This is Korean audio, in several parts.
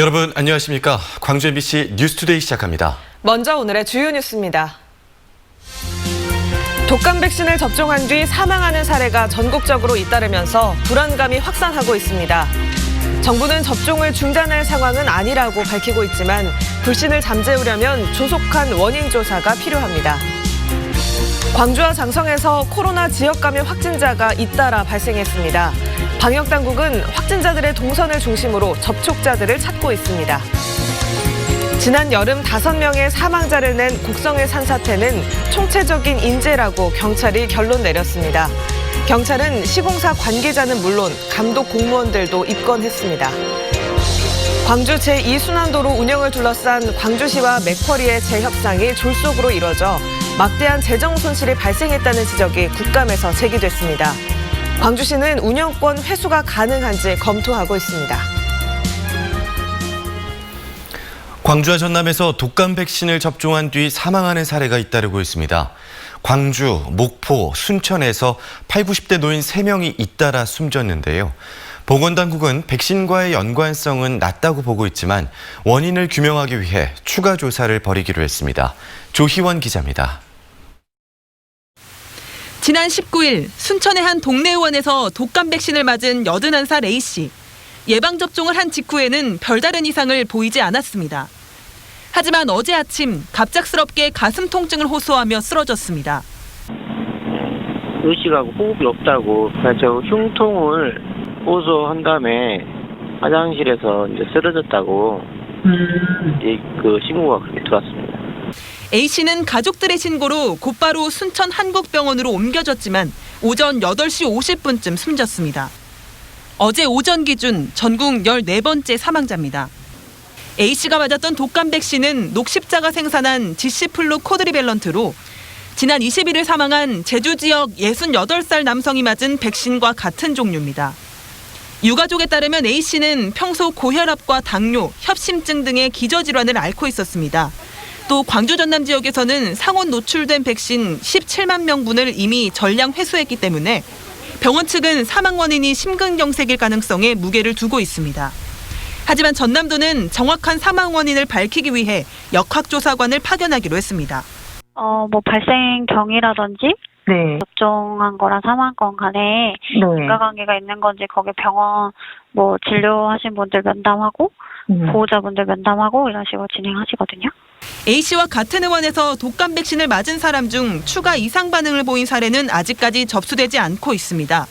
여러분 안녕하십니까? 광주 MBC 뉴스투데이 시작합니다. 먼저 오늘의 주요 뉴스입니다. 독감 백신을 접종한 뒤 사망하는 사례가 전국적으로 잇따르면서 불안감이 확산하고 있습니다. 정부는 접종을 중단할 상황은 아니라고 밝히고 있지만 불신을 잠재우려면 조속한 원인 조사가 필요합니다. 광주와 장성에서 코로나 지역 감염 확진자가 잇따라 발생했습니다. 방역당국은 확진자들의 동선을 중심으로 접촉자들을 찾고 있습니다. 지난 여름 5명의 사망자를 낸 곡성의 산사태는 총체적인 인재라고 경찰이 결론 내렸습니다. 경찰은 시공사 관계자는 물론 감독 공무원들도 입건했습니다. 광주 제2순환도로 운영을 둘러싼 광주시와 맥쿼리의 재협상이 졸속으로 이뤄져 막대한 재정 손실이 발생했다는 지적이 국감에서 제기됐습니다. 광주시는 운영권 회수가 가능한지 검토하고 있습니다. 광주와 전남에서 독감 백신을 접종한 뒤 사망하는 사례가 잇따르고 있습니다. 광주, 목포, 순천에서 8, 90대 노인 3명이 잇따라 숨졌는데요. 보건당국은 백신과의 연관성은 낮다고 보고 있지만 원인을 규명하기 위해 추가 조사를 벌이기로 했습니다. 조희원 기자입니다. 지난 19일 순천의 한 동네 의원에서 독감 백신을 맞은 81살 A씨. 예방접종을 한 직후에는 별다른 이상을 보이지 않았습니다. 하지만 어제 아침 갑작스럽게 가슴 통증을 호소하며 쓰러졌습니다. 의식하고 호흡이 없다고 그래서 흉통을 호소한 다음에 화장실에서 이제 쓰러졌다고 그 신고가 그렇게 들어왔습니다. A씨는 가족들의 신고로 곧바로 순천 한국병원으로 옮겨졌지만 오전 8시 50분쯤 숨졌습니다. 어제 오전 기준 전국 14번째 사망자입니다. A씨가 맞았던 독감 백신은 녹십자가 생산한 지시플루 코드리밸런트로 지난 21일 사망한 제주 지역 68살 남성이 맞은 백신과 같은 종류입니다. 유가족에 따르면 A씨는 평소 고혈압과 당뇨, 협심증 등의 기저질환을 앓고 있었습니다. 또 광주 전남 지역에서는 상온 노출된 백신 17만 명분을 이미 전량 회수했기 때문에 병원 측은 사망 원인이 심근경색일 가능성에 무게를 두고 있습니다. 하지만 전남도는 정확한 사망 원인을 밝히기 위해 역학조사관을 파견하기로 했습니다. 발생 경위라든지 접종한 거랑 사망건 간에 인과관계가 있는 건지 거기 병원 진료하신 분들 면담하고 보호자분들 면담하고 이런 식으로 진행하시거든요. A씨와 같은 의원에서 독감 백신을 맞은 사람 중 추가 이상 반응을 보인 사례는 아직까지 접수되지 않고 있습니다.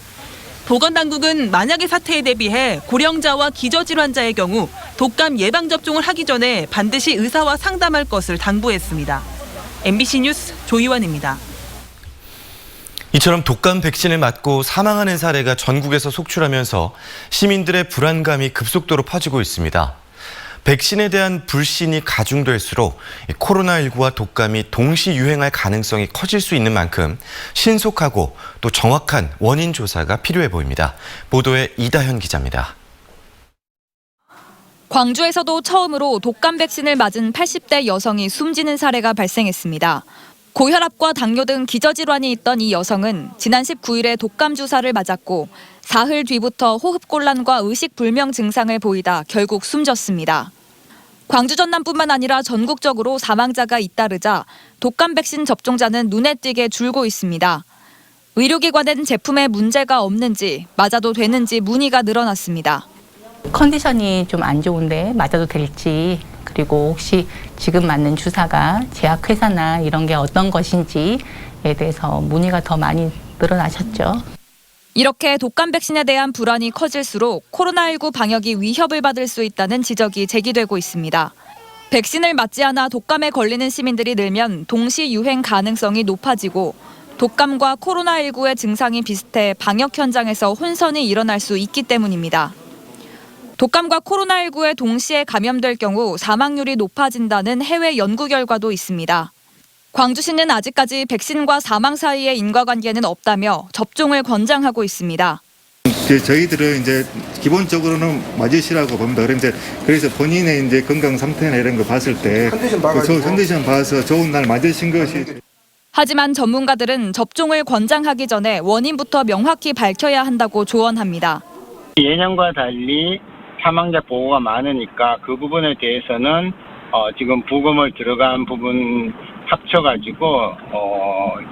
보건당국은 만약의 사태에 대비해 고령자와 기저질환자의 경우 독감 예방접종을 하기 전에 반드시 의사와 상담할 것을 당부했습니다. MBC 뉴스 조희원입니다. 이처럼 독감 백신을 맞고 사망하는 사례가 전국에서 속출하면서 시민들의 불안감이 급속도로 퍼지고 있습니다. 백신에 대한 불신이 가중될수록 코로나19와 독감이 동시 유행할 가능성이 커질 수 있는 만큼 신속하고 또 정확한 원인 조사가 필요해 보입니다. 보도에 이다현 기자입니다. 광주에서도 처음으로 독감 백신을 맞은 80대 여성이 숨지는 사례가 발생했습니다. 고혈압과 당뇨 등 기저질환이 있던 이 여성은 지난 19일에 독감 주사를 맞았고 사흘 뒤부터 호흡곤란과 의식불명 증상을 보이다 결국 숨졌습니다. 광주 전남뿐만 아니라 전국적으로 사망자가 잇따르자 독감 백신 접종자는 눈에 띄게 줄고 있습니다. 의료기관엔 제품에 문제가 없는지 맞아도 되는지 문의가 늘어났습니다. 컨디션이 좀 안 좋은데 맞아도 될지, 그리고 혹시 지금 맞는 주사가 제약회사나 이런 게 어떤 것인지에 대해서 문의가 더 많이 늘어나셨죠. 이렇게 독감 백신에 대한 불안이 커질수록 코로나19 방역이 위협을 받을 수 있다는 지적이 제기되고 있습니다. 백신을 맞지 않아 독감에 걸리는 시민들이 늘면 동시 유행 가능성이 높아지고 독감과 코로나19의 증상이 비슷해 방역 현장에서 혼선이 일어날 수 있기 때문입니다. 독감과 코로나19에 동시에 감염될 경우 사망률이 높아진다는 해외 연구 결과도 있습니다. 광주시는 아직까지 백신과 사망 사이의 인과관계는 없다며 접종을 권장하고 있습니다. 저희들은 이제 기본적으로는 맞으시라고 봅니다. 그래서 본인의 이제 건강 상태나 이런 거 봤을 때 컨디션 봐서 좋은 날 맞으신 것이. 하지만 전문가들은 접종을 권장하기 전에 원인부터 명확히 밝혀야 한다고 조언합니다. 예년과 달리 사망자 보고가 많으니까 그 부분에 대해서는 지금 부검을 들어간 부분 합쳐가지고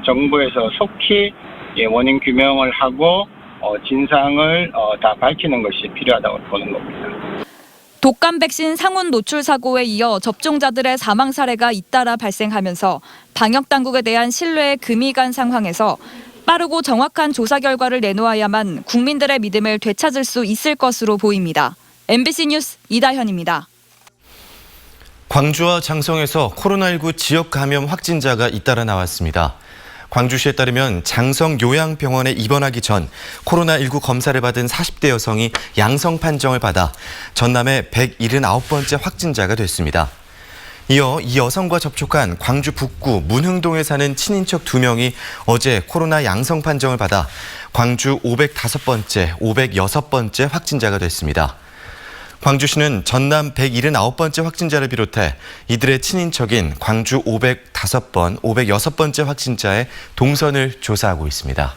정부에서 속히 원인 규명을 하고 진상을 다 밝히는 것이 필요하다고 보는 겁니다. 독감 백신 상온 노출 사고에 이어 접종자들의 사망 사례가 잇따라 발생하면서 방역 당국에 대한 신뢰에 금이 간 상황에서 빠르고 정확한 조사 결과를 내놓아야만 국민들의 믿음을 되찾을 수 있을 것으로 보입니다. MBC 뉴스 이다현입니다. 광주와 장성에서 코로나19 지역 감염 확진자가 잇따라 나왔습니다. 광주시에 따르면 장성 요양병원에 입원하기 전 코로나19 검사를 받은 40대 여성이 양성 판정을 받아 전남의 179번째 확진자가 됐습니다. 이어 이 여성과 접촉한 광주 북구 문흥동에 사는 친인척 2명이 어제 코로나 양성 판정을 받아 광주 505번째, 506번째 확진자가 됐습니다. 광주시는 전남 179번째 확진자를 비롯해 이들의 친인척인 광주 506번째 확진자의 동선을 조사하고 있습니다.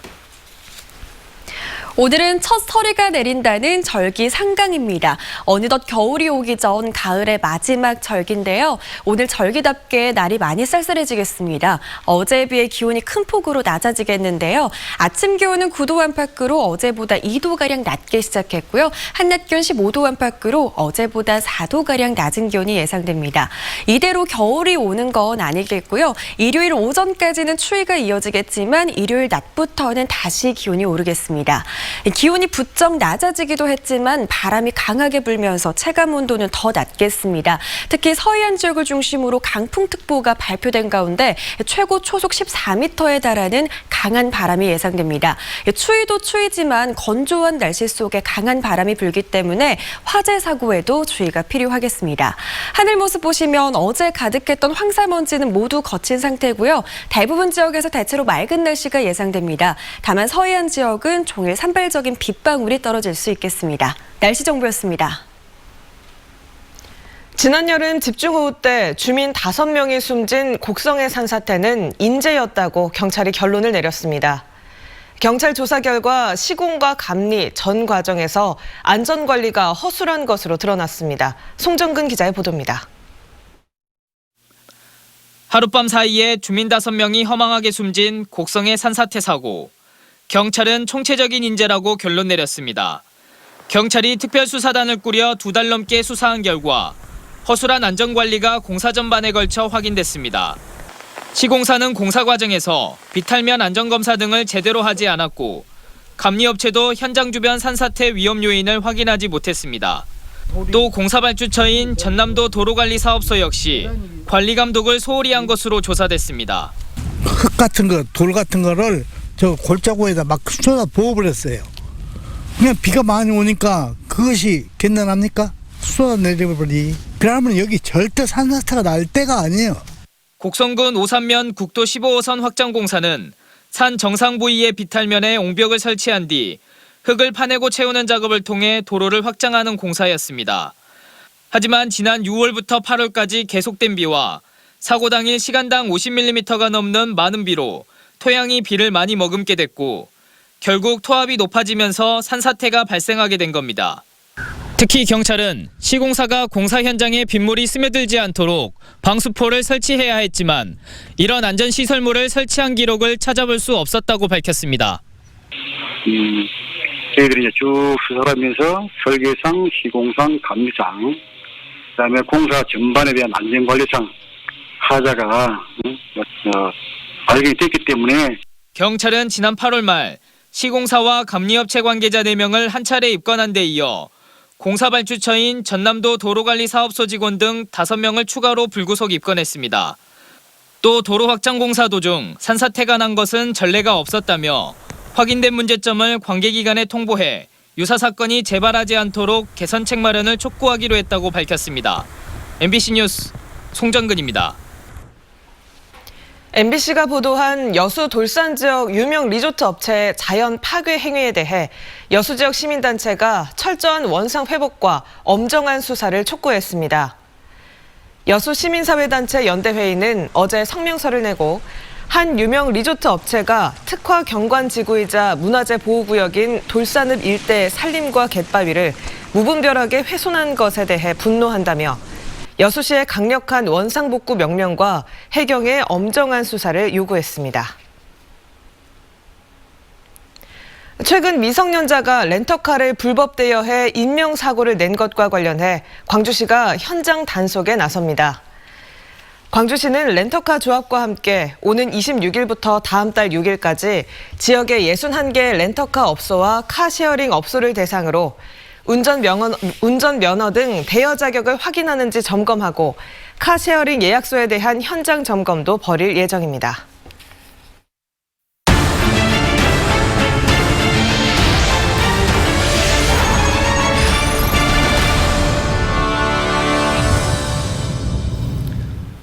오늘은 첫 서리가 내린다는 절기 상강입니다. 어느덧 겨울이 오기 전 가을의 마지막 절기인데요. 오늘 절기답게 날이 많이 쌀쌀해지겠습니다. 어제에 비해 기온이 큰 폭으로 낮아지겠는데요. 아침 기온은 9도 안팎으로 어제보다 2도가량 낮게 시작했고요. 한낮 기온 15도 안팎으로 어제보다 4도가량 낮은 기온이 예상됩니다. 이대로 겨울이 오는 건 아니겠고요. 일요일 오전까지는 추위가 이어지겠지만 일요일 낮부터는 다시 기온이 오르겠습니다. 기온이 부쩍 낮아지기도 했지만 바람이 강하게 불면서 체감 온도는 더 낮겠습니다. 특히 서해안 지역을 중심으로 강풍특보가 발표된 가운데 최고 초속 14m에 달하는 강한 바람이 예상됩니다. 추위도 추위지만 건조한 날씨 속에 강한 바람이 불기 때문에 화재 사고에도 주의가 필요하겠습니다. 하늘 모습 보시면 어제 가득했던 황사먼지는 모두 거친 상태고요. 대부분 지역에서 대체로 맑은 날씨가 예상됩니다. 다만 서해안 지역은 종일 산발적인 빗방울이 떨어질 수 있겠습니다. 날씨 정보였습니다. 지난 여름 집중호우 때 주민 5명이 숨진 곡성의 산사태는 인재였다고 경찰이 결론을 내렸습니다. 경찰 조사 결과 시공과 감리 전 과정에서 안전관리가 허술한 것으로 드러났습니다. 송정근 기자의 보도입니다. 하룻밤 사이에 주민 5명이 허망하게 숨진 곡성의 산사태 사고. 경찰은 총체적인 인재라고 결론 내렸습니다. 경찰이 특별수사단을 꾸려 2달 넘게 수사한 결과 허술한 안전관리가 공사 전반에 걸쳐 확인됐습니다. 시공사는 공사 과정에서 비탈면 안전검사 등을 제대로 하지 않았고 감리업체도 현장 주변 산사태 위험 요인을 확인하지 못했습니다. 또 공사발주처인 전남도 도로관리사업소 역시 관리 감독을 소홀히 한 것으로 조사됐습니다. 흙 같은 거, 돌 같은 거를 저 골짜구에다 막 쏟아 부어버렸어요. 그냥 비가 많이 오니까 그것이 겐단합니까? 쏟아 내려버리. 그러면 여기 절대 산사태가 날 때가 아니에요. 곡성군 오산면 국도 15호선 확장 공사는 산 정상 부위의 비탈면에 옹벽을 설치한 뒤 흙을 파내고 채우는 작업을 통해 도로를 확장하는 공사였습니다. 하지만 지난 6월부터 8월까지 계속된 비와 사고 당일 시간당 50mm가 넘는 많은 비로 토양이 비를 많이 머금게 됐고 결국 토합이 높아지면서 산사태가 발생하게 된 겁니다. 특히 경찰은 시공사가 공사 현장에 빗물이 스며들지 않도록 방수포를 설치해야 했지만 이런 안전시설물을 설치한 기록을 찾아볼 수 없었다고 밝혔습니다. 저희들이 이제 쭉 수사하면서 설계상, 시공상, 감리상, 그다음에 공사 전반에 대한 안전관리상 하자가 발견이 됐기 때문에 경찰은 지난 8월 말 시공사와 감리업체 관계자 4명을 한 차례 입건한 데 이어 공사발주처인 전남도 도로관리사업소 직원 등 5명을 추가로 불구속 입건했습니다. 또 도로 확장 공사 도중 산사태가 난 것은 전례가 없었다며 확인된 문제점을 관계기관에 통보해 유사 사건이 재발하지 않도록 개선책 마련을 촉구하기로 했다고 밝혔습니다. MBC 뉴스 송정근입니다. MBC가 보도한 여수 돌산 지역 유명 리조트 업체의 자연 파괴 행위에 대해 여수 지역 시민단체가 철저한 원상 회복과 엄정한 수사를 촉구했습니다. 여수 시민사회단체 연대회의는 어제 성명서를 내고 한 유명 리조트 업체가 특화 경관지구이자 문화재 보호구역인 돌산읍 일대의 산림과 갯바위를 무분별하게 훼손한 것에 대해 분노한다며 여수시의 강력한 원상복구 명령과 해경의 엄정한 수사를 요구했습니다. 최근 미성년자가 렌터카를 불법 대여해 인명사고를 낸 것과 관련해 광주시가 현장 단속에 나섭니다. 광주시는 렌터카 조합과 함께 오는 26일부터 다음 달 6일까지 지역의 61개 렌터카 업소와 카쉐어링 업소를 대상으로 운전면허 등 대여 자격을 확인하는지 점검하고 카쉐어링 예약소에 대한 현장 점검도 벌일 예정입니다.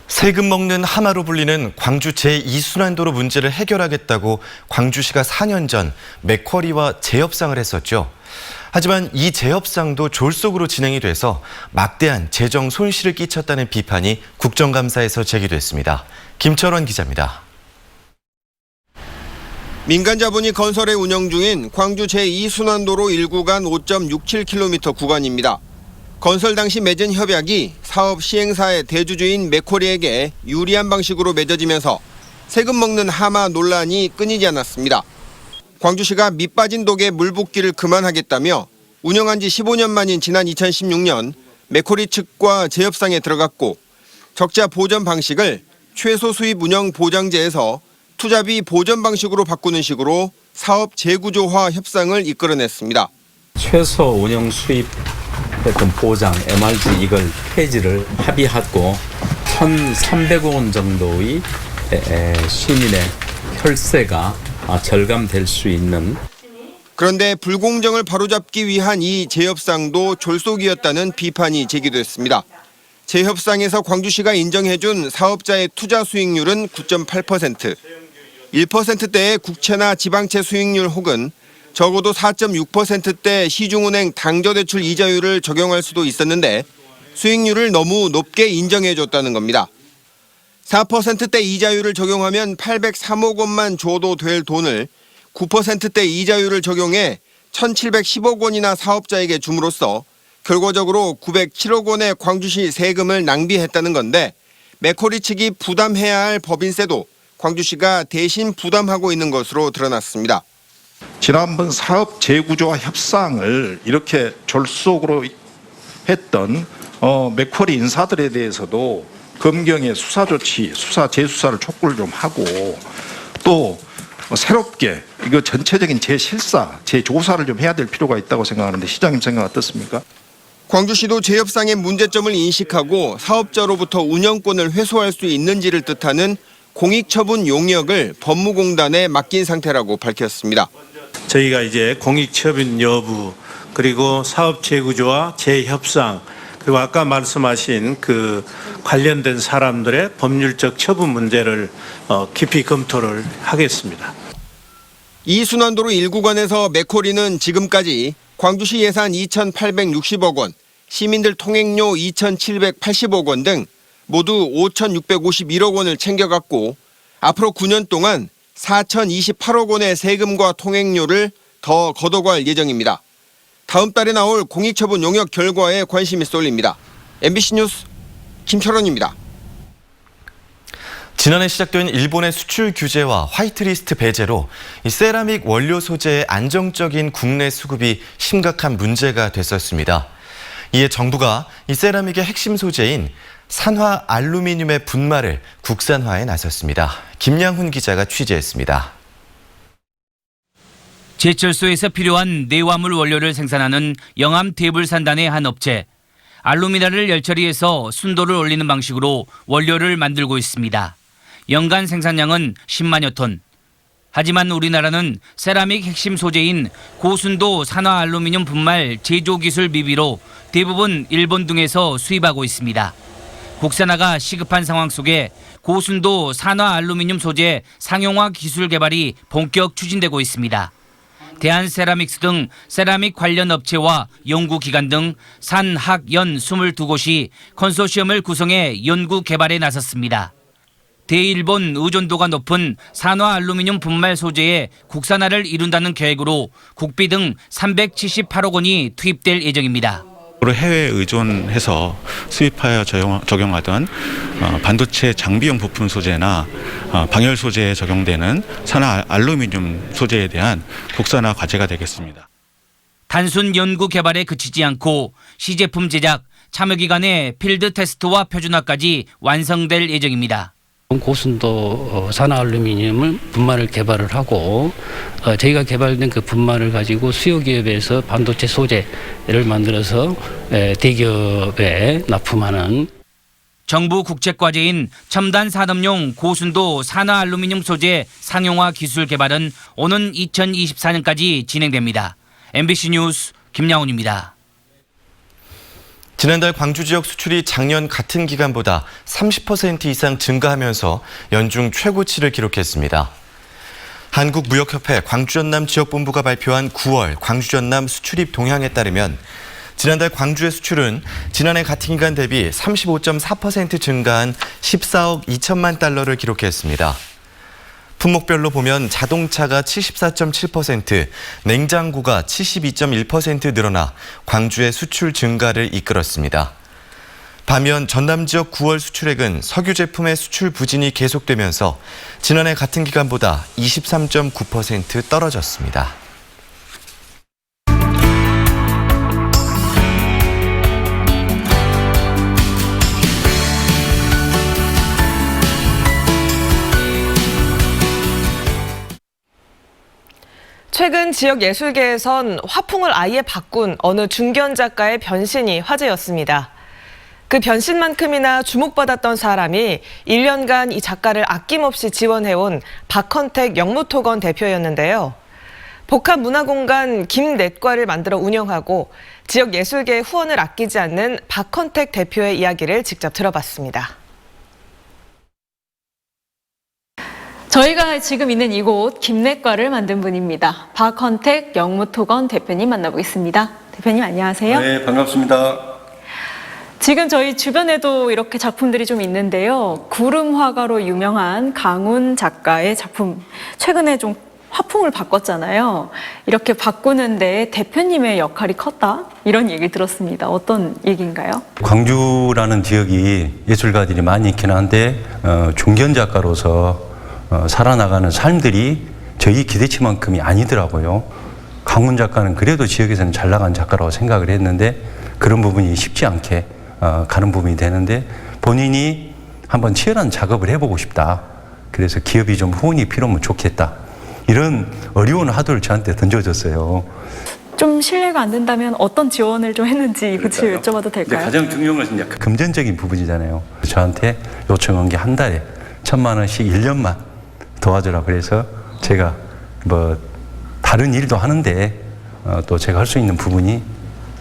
세금 먹는 하마로 불리는 광주 제2순환도로 문제를 해결하겠다고 광주시가 4년 전 맥쿼리와 재협상을 했었죠. 하지만 이 재협상도 졸속으로 진행이 돼서 막대한 재정 손실을 끼쳤다는 비판이 국정감사에서 제기됐습니다. 김철원 기자입니다. 민간 자본이 건설에 운영 중인 광주 제2순환도로 1구간 5.67km 구간입니다. 건설 당시 맺은 협약이 사업 시행사의 대주주인 맥쿼리에게 유리한 방식으로 맺어지면서 세금 먹는 하마 논란이 끊이지 않았습니다. 광주시가 밑 빠진 독에 물 붓기를 그만하겠다며 운영한 지 15년 만인 지난 2016년 맥쿼리 측과 재협상에 들어갔고 적자 보전 방식을 최소 수입 운영 보장제에서 투자비 보전 방식으로 바꾸는 식으로 사업 재구조화 협상을 이끌어냈습니다. 최소 운영 수입 어떤 보장, MRG 이걸 폐지를 합의하고 1,300억 원 정도의 시민의 혈세가 절감될 수 있는. 그런데 불공정을 바로잡기 위한 이 재협상도 졸속이었다는 비판이 제기됐습니다. 재협상에서 광주시가 인정해준 사업자의 투자 수익률은 9.8%, 1%대의 국채나 지방채 수익률 혹은 적어도 4.6%대 시중은행 당조대출 이자율을 적용할 수도 있었는데 수익률을 너무 높게 인정해줬다는 겁니다. 4%대 이자율을 적용하면 803억 원만 줘도 될 돈을 9%대 이자율을 적용해 1,710억 원이나 사업자에게 줌으로써 결과적으로 907억 원의 광주시 세금을 낭비했다는 건데 맥쿼리 측이 부담해야 할 법인세도 광주시가 대신 부담하고 있는 것으로 드러났습니다. 지난번 사업 재구조화 협상을 이렇게 졸속으로 했던 맥쿼리 인사들에 대해서도 검경의 수사 조치, 재수사를 촉구를 좀 하고 또 새롭게 이거 전체적인 재실사, 재조사를 좀 해야 될 필요가 있다고 생각하는데 시장님 생각 어떻습니까? 광주시도 재협상의 문제점을 인식하고 사업자로부터 운영권을 회수할 수 있는지를 뜻하는 공익처분 용역을 법무공단에 맡긴 상태라고 밝혔습니다. 저희가 이제 공익처분 여부 그리고 사업 재구조와 재협상 그리고 아까 말씀하신 그 관련된 사람들의 법률적 처분 문제를 깊이 검토를 하겠습니다. 이 순환도로 1구간에서 맥쿼리는 지금까지 광주시 예산 2,860억 원, 시민들 통행료 2,780억 원 등 모두 5,651억 원을 챙겨갔고 앞으로 9년 동안 4,028억 원의 세금과 통행료를 더 걷어갈 예정입니다. 다음 달에 나올 공익처분 용역 결과에 관심이 쏠립니다. MBC 뉴스 김철원입니다. 지난해 시작된 일본의 수출 규제와 화이트리스트 배제로 이 세라믹 원료 소재의 안정적인 국내 수급이 심각한 문제가 됐었습니다. 이에 정부가 이 세라믹의 핵심 소재인 산화 알루미늄의 분말을 국산화에 나섰습니다. 김양훈 기자가 취재했습니다. 제철소에서 필요한 내화물 원료를 생산하는 영암 대불산단의 한 업체. 알루미늄을 열처리해서 순도를 올리는 방식으로 원료를 만들고 있습니다. 연간 생산량은 10만여 톤. 하지만 우리나라는 세라믹 핵심 소재인 고순도 산화 알루미늄 분말 제조 기술 미비로 대부분 일본 등에서 수입하고 있습니다. 국산화가 시급한 상황 속에 고순도 산화 알루미늄 소재 상용화 기술 개발이 본격 추진되고 있습니다. 대한세라믹스 등 세라믹 관련 업체와 연구기관 등 산, 학, 연 22곳이 컨소시엄을 구성해 연구 개발에 나섰습니다. 대일본 의존도가 높은 산화 알루미늄 분말 소재의 국산화를 이룬다는 계획으로 국비 등 378억 원이 투입될 예정입니다. 해외 의존해서 수입하여 적용하던 반도체 장비용 부품 소재나 방열 소재에 적용되는 산화 알루미늄 소재에 대한 국산화 과제가 되겠습니다. 단순 연구 개발에 그치지 않고 시제품 제작, 참여 기간의 필드 테스트와 표준화까지 완성될 예정입니다. 고순도 산화 알루미늄을 분말을 개발을 하고 저희가 개발된 그 분말을 가지고 수요 기업에서 반도체 소재를 만들어서 대기업에 납품하는 정부 국책과제인 첨단 산업용 고순도 산화 알루미늄 소재 상용화 기술 개발은 오는 2024년까지 진행됩니다. MBC 뉴스 김양훈입니다. 지난달 광주 지역 수출이 작년 같은 기간보다 30% 이상 증가하면서 연중 최고치를 기록했습니다. 한국무역협회 광주전남 지역본부가 발표한 9월 광주전남 수출입 동향에 따르면 지난달 광주의 수출은 지난해 같은 기간 대비 35.4% 증가한 14억 2천만 달러를 기록했습니다. 품목별로 보면 자동차가 74.7%, 냉장고가 72.1% 늘어나 광주의 수출 증가를 이끌었습니다. 반면 전남 지역 9월 수출액은 석유 제품의 수출 부진이 계속되면서 지난해 같은 기간보다 23.9% 떨어졌습니다. 최근 지역 예술계에선 화풍을 아예 바꾼 어느 중견 작가의 변신이 화제였습니다. 그 변신만큼이나 주목받았던 사람이 1년간 이 작가를 아낌없이 지원해온 박헌택 영무토건 대표였는데요. 복합문화공간 김넷과를 만들어 운영하고 지역 예술계의 후원을 아끼지 않는 박헌택 대표의 이야기를 직접 들어봤습니다. 저희가 지금 있는 이곳 김내과를 만든 분입니다. 박헌택 영무토건 대표님 만나보겠습니다. 대표님 안녕하세요. 네, 반갑습니다. 지금 저희 주변에도 이렇게 작품들이 좀 있는데요. 구름 화가로 유명한 강훈 작가의 작품, 최근에 좀 화풍을 바꿨잖아요. 이렇게 바꾸는데 대표님의 역할이 컸다? 이런 얘기 들었습니다. 어떤 얘기인가요? 광주라는 지역이 예술가들이 많이 있긴 한데 중견 작가로서 살아나가는 삶들이 저희 기대치만큼이 아니더라고요. 강훈 작가는 그래도 지역에서는 잘 나간 작가라고 생각을 했는데 그런 부분이 쉽지 않게 가는 부분이 되는데 본인이 한번 치열한 작업을 해보고 싶다. 그래서 기업이 좀 후원이 필요하면 좋겠다. 이런 어려운 화두를 저한테 던져줬어요. 좀 신뢰가 안 된다면 어떤 지원을 좀 했는지 굳이 여쭤봐도 될까요? 가장 중요한 것은 이제 금전적인 부분이잖아요. 저한테 요청한 게 한 달에 1,000만 원씩 1년만 도와주라 그래서 제가 뭐 다른 일도 하는데 또 제가 할 수 있는 부분이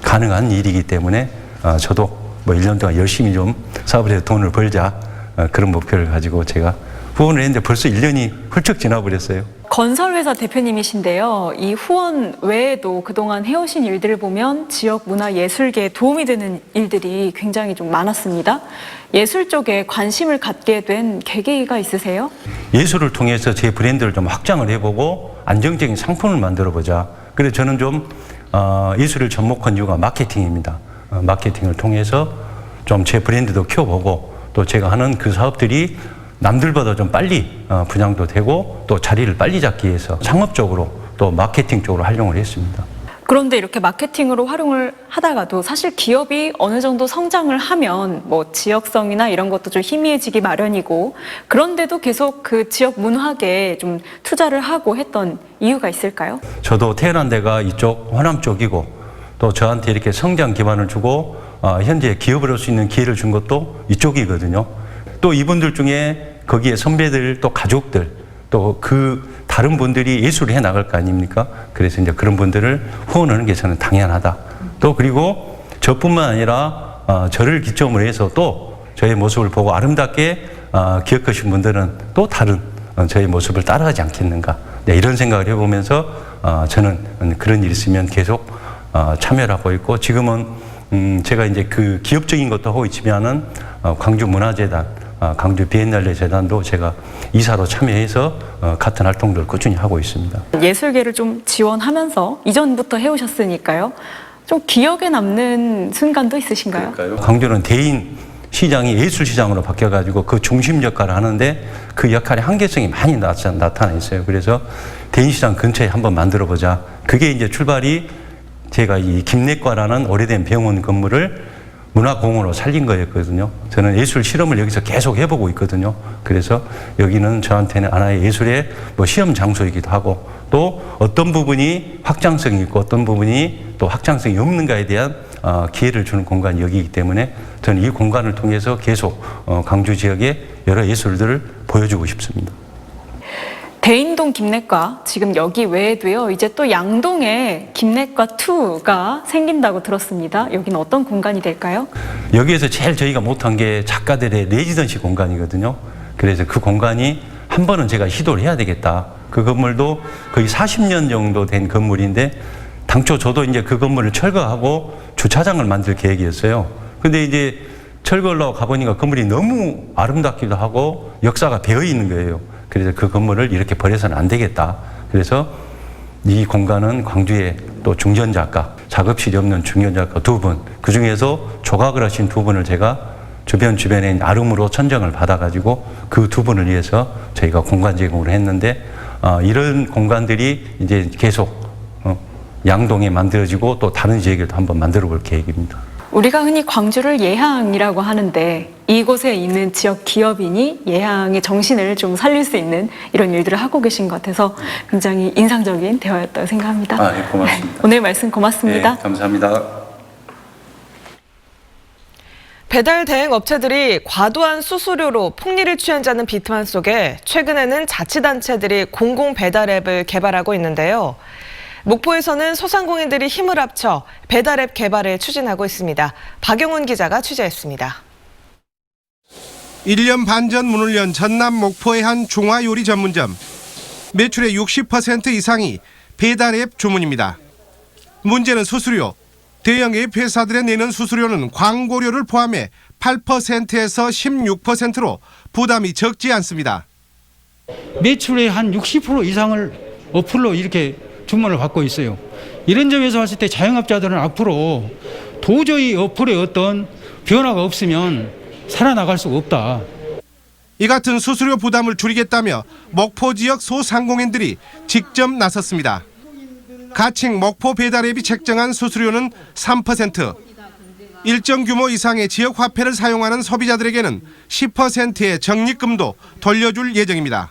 가능한 일이기 때문에 저도 뭐 1년 동안 열심히 좀 사업을 해서 돈을 벌자 그런 목표를 가지고 제가 후원을 했는데 벌써 1년이 훌쩍 지나버렸어요. 건설회사 대표님이신데요. 이 후원 외에도 그동안 해오신 일들을 보면 지역 문화 예술계에 도움이 되는 일들이 굉장히 좀 많았습니다. 예술 쪽에 관심을 갖게 된 계기가 있으세요? 예술을 통해서 제 브랜드를 좀 확장을 해보고 안정적인 상품을 만들어보자. 그래서 저는 좀 예술을 접목한 이유가 마케팅입니다. 마케팅을 통해서 좀 제 브랜드도 키워보고 또 제가 하는 그 사업들이 남들보다 좀 빨리 분양도 되고 또 자리를 빨리 잡기 위해서 상업적으로 또 마케팅 쪽으로 활용을 했습니다. 그런데 이렇게 마케팅으로 활용을 하다가도 사실 기업이 어느 정도 성장을 하면 뭐 지역성이나 이런 것도 좀 희미해지기 마련이고 그런데도 계속 그 지역 문화계에 좀 투자를 하고 했던 이유가 있을까요? 저도 태어난 데가 이쪽 호남 쪽이고 또 저한테 이렇게 성장 기반을 주고 현재 기업을 할 수 있는 기회를 준 것도 이쪽이거든요. 또 이분들 중에 거기에 선배들 또 가족들 또 그 다른 분들이 예술을 해 나갈 거 아닙니까? 그래서 이제 그런 분들을 후원하는 게 저는 당연하다. 또 그리고 저뿐만 아니라 저를 기점으로 해서 또 저의 모습을 보고 아름답게 기억하신 분들은 또 다른 저의 모습을 따라가지 않겠는가. 네, 이런 생각을 해보면서 저는 그런 일 있으면 계속 참여를 하고 있고 지금은 제가 이제 그 기업적인 것도 하고 있지만은 광주문화재단 광주 비엔날레 재단도 제가 이사로 참여해서 같은 활동들을 꾸준히 하고 있습니다. 예술계를 좀 지원하면서 이전부터 해오셨으니까요. 좀 기억에 남는 순간도 있으신가요? 광주는 대인 시장이 예술 시장으로 바뀌어가지고 그 중심 역할을 하는데 그 역할의 한계성이 많이 나타나 있어요. 그래서 대인 시장 근처에 한번 만들어보자. 그게 이제 출발이 제가 이 김내과라는 오래된 병원 건물을 문화공원으로 살린 거였거든요. 저는 예술 실험을 여기서 계속 해보고 있거든요. 그래서 여기는 저한테는 하나의 예술의 시험 장소이기도 하고 또 어떤 부분이 확장성이 있고 어떤 부분이 또 확장성이 없는가에 대한 기회를 주는 공간이 여기이기 때문에 저는 이 공간을 통해서 계속 광주 지역의 여러 예술들을 보여주고 싶습니다. 대인동 김내과, 지금 여기 외에도요, 이제 또 양동에 김내과 2가 생긴다고 들었습니다. 여기는 어떤 공간이 될까요? 여기에서 제일 저희가 못한 게 작가들의 레지던시 공간이거든요. 그래서 그 공간이 한 번은 제가 시도를 해야 되겠다. 그 건물도 거의 40년 정도 된 건물인데 당초 저도 이제 그 건물을 철거하고 주차장을 만들 계획이었어요. 근데 이제 철거를 하고 가보니까 건물이 너무 아름답기도 하고 역사가 배어 있는 거예요. 그래서 그 건물을 이렇게 버려서는 안 되겠다. 그래서 이 공간은 광주의 또 중견 작가, 작업실이 없는 중견 작가 2분, 그 중에서 조각을 하신 2분을 제가 주변에 아름으로 천정을 받아가지고 그 2분을 위해서 저희가 공간 제공을 했는데 이런 공간들이 이제 계속 양동에 만들어지고 또 다른 지역에도 한번 만들어 볼 계획입니다. 우리가 흔히 광주를 예향이라고 하는데 이곳에 있는 지역 기업인이 예향의 정신을 좀 살릴 수 있는 이런 일들을 하고 계신 것 같아서 굉장히 인상적인 대화였다고 생각합니다. 네, 고맙습니다. 네, 오늘 말씀 고맙습니다. 네, 감사합니다. 배달 대행 업체들이 과도한 수수료로 폭리를 취한 자는 비판 속에 최근에는 자치단체들이 공공 배달 앱을 개발하고 있는데요. 목포에서는 소상공인들이 힘을 합쳐 배달앱 개발을 추진하고 있습니다. 박영훈 기자가 취재했습니다. 1년 반 전 문을 연 전남 목포의 한 중화요리 전문점. 매출의 60% 이상이 배달앱 주문입니다. 문제는 수수료. 대형 앱 회사들에 내는 수수료는 광고료를 포함해 8%에서 16%로 부담이 적지 않습니다. 매출의 한 60% 이상을 어플로 이렇게 주문을 받고 있어요. 이런 점에서 봤을 때 자영업자들은 앞으로 도저히 어플에 어떤 변화가 없으면 살아나갈 수가 없다. 이 같은 수수료 부담을 줄이겠다며 목포 지역 소상공인들이 직접 나섰습니다. 가칭 목포 배달앱이 책정한 수수료는 3%. 일정 규모 이상의 지역 화폐를 사용하는 소비자들에게는 10%의 적립금도 돌려줄 예정입니다.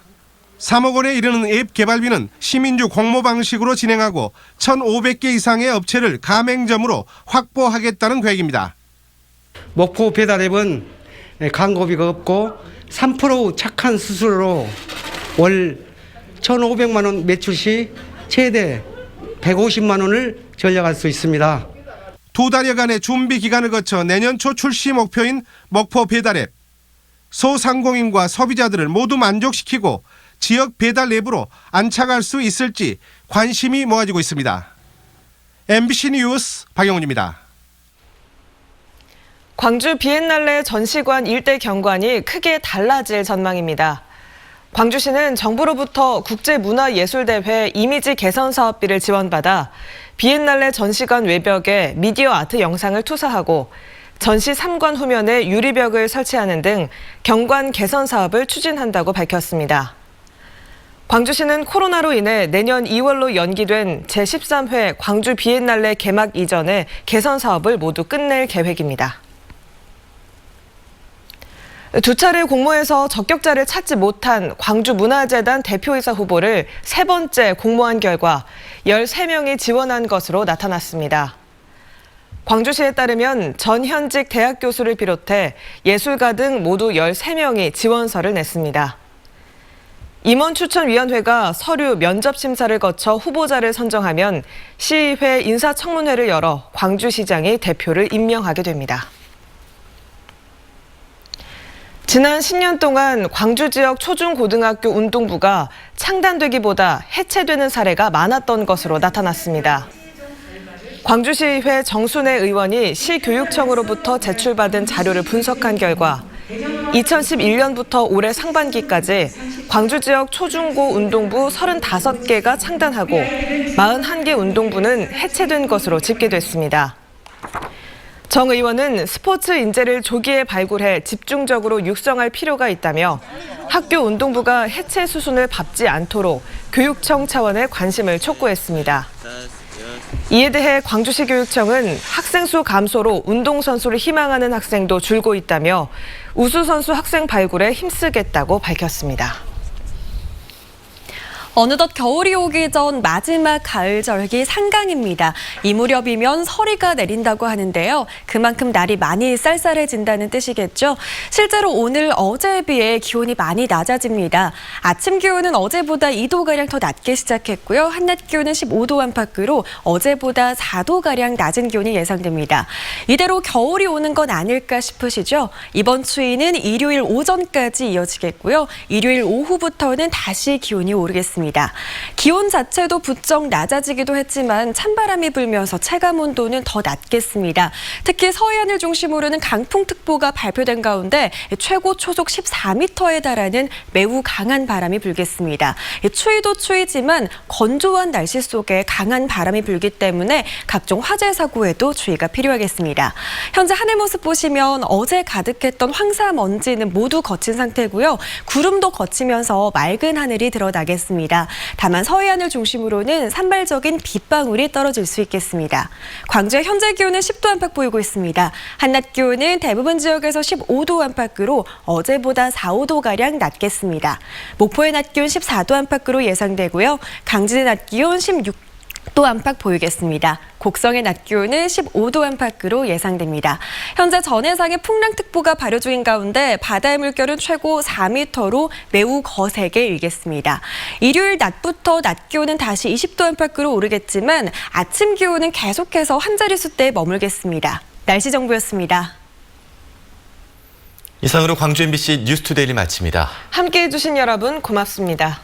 3억 원에 이르는 앱 개발비는 시민주 공모 방식으로 진행하고 1,500개 이상의 업체를 가맹점으로 확보하겠다는 계획입니다. 목포 배달앱은 광고비가 없고 3% 착한 수수료로 월 1,500만 원 매출 시 최대 150만 원을 전략할 수 있습니다. 2달여간의 준비 기간을 거쳐 내년 초 출시 목표인 목포 배달앱. 소상공인과 소비자들을 모두 만족시키고 지역 배달 앱으로 안착할 수 있을지 관심이 모아지고 있습니다. MBC 뉴스 박영훈입니다. 광주 비엔날레 전시관 일대 경관이 크게 달라질 전망입니다. 광주시는 정부로부터 국제문화예술대회 이미지 개선 사업비를 지원받아 비엔날레 전시관 외벽에 미디어 아트 영상을 투사하고 전시 3관 후면에 유리벽을 설치하는 등 경관 개선 사업을 추진한다고 밝혔습니다. 광주시는 코로나로 인해 내년 2월로 연기된 제13회 광주 비엔날레 개막 이전에 개선 사업을 모두 끝낼 계획입니다. 2차례 공모에서 적격자를 찾지 못한 광주문화재단 대표이사 후보를 3번째 공모한 결과 13명이 지원한 것으로 나타났습니다. 광주시에 따르면 전현직 대학 교수를 비롯해 예술가 등 모두 13명이 지원서를 냈습니다. 임원추천위원회가 서류 면접 심사를 거쳐 후보자를 선정하면 시의회 인사청문회를 열어 광주시장이 대표를 임명하게 됩니다. 지난 10년 동안 광주 지역 초중고등학교 운동부가 창단되기보다 해체되는 사례가 많았던 것으로 나타났습니다. 광주시의회 정순애 의원이 시교육청으로부터 제출받은 자료를 분석한 결과 2011년부터 올해 상반기까지 광주 지역 초중고 운동부 35개가 창단하고 41개 운동부는 해체된 것으로 집계됐습니다. 정 의원은 스포츠 인재를 조기에 발굴해 집중적으로 육성할 필요가 있다며 학교 운동부가 해체 수순을 밟지 않도록 교육청 차원의 관심을 촉구했습니다. 이에 대해 광주시 교육청은 학생 수 감소로 운동선수를 희망하는 학생도 줄고 있다며 우수선수 학생 발굴에 힘쓰겠다고 밝혔습니다. 어느덧 겨울이 오기 전 마지막 가을 절기 상강입니다. 이 무렵이면 서리가 내린다고 하는데요. 그만큼 날이 많이 쌀쌀해진다는 뜻이겠죠. 실제로 오늘 어제에 비해 기온이 많이 낮아집니다. 아침 기온은 어제보다 2도가량 더 낮게 시작했고요. 한낮 기온은 15도 안팎으로 어제보다 4도가량 낮은 기온이 예상됩니다. 이대로 겨울이 오는 건 아닐까 싶으시죠? 이번 추위는 일요일 오전까지 이어지겠고요. 일요일 오후부터는 다시 기온이 오르겠습니다. 기온 자체도 부쩍 낮아지기도 했지만 찬바람이 불면서 체감 온도는 더 낮겠습니다. 특히 서해안을 중심으로는 강풍특보가 발표된 가운데 최고 초속 14m에 달하는 매우 강한 바람이 불겠습니다. 추위도 추위지만 건조한 날씨 속에 강한 바람이 불기 때문에 각종 화재 사고에도 주의가 필요하겠습니다. 현재 하늘 모습 보시면 어제 가득했던 황사 먼지는 모두 거친 상태고요. 구름도 거치면서 맑은 하늘이 드러나겠습니다. 다만 서해안을 중심으로는 산발적인 빗방울이 떨어질 수 있겠습니다. 광주의 현재 기온은 10도 안팎 보이고 있습니다. 한낮 기온은 대부분 지역에서 15도 안팎으로 어제보다 4, 5도가량 낮겠습니다. 목포의 낮 기온 14도 안팎으로 예상되고요. 강진의 낮 기온 16도 안팎 보이겠습니다. 곡성의 낮 기온은 15도 안팎으로 예상됩니다. 현재 전해상에 풍랑특보가 발효 중인 가운데 바다의 물결은 최고 4m로 매우 거세게 일겠습니다. 일요일 낮부터 낮 기온은 다시 20도 안팎으로 오르겠지만 아침 기온은 계속해서 한 자릿수대에 머물겠습니다. 날씨 정보였습니다. 이상으로 광주 MBC 뉴스투데이를 마칩니다. 함께해 주신 여러분 고맙습니다.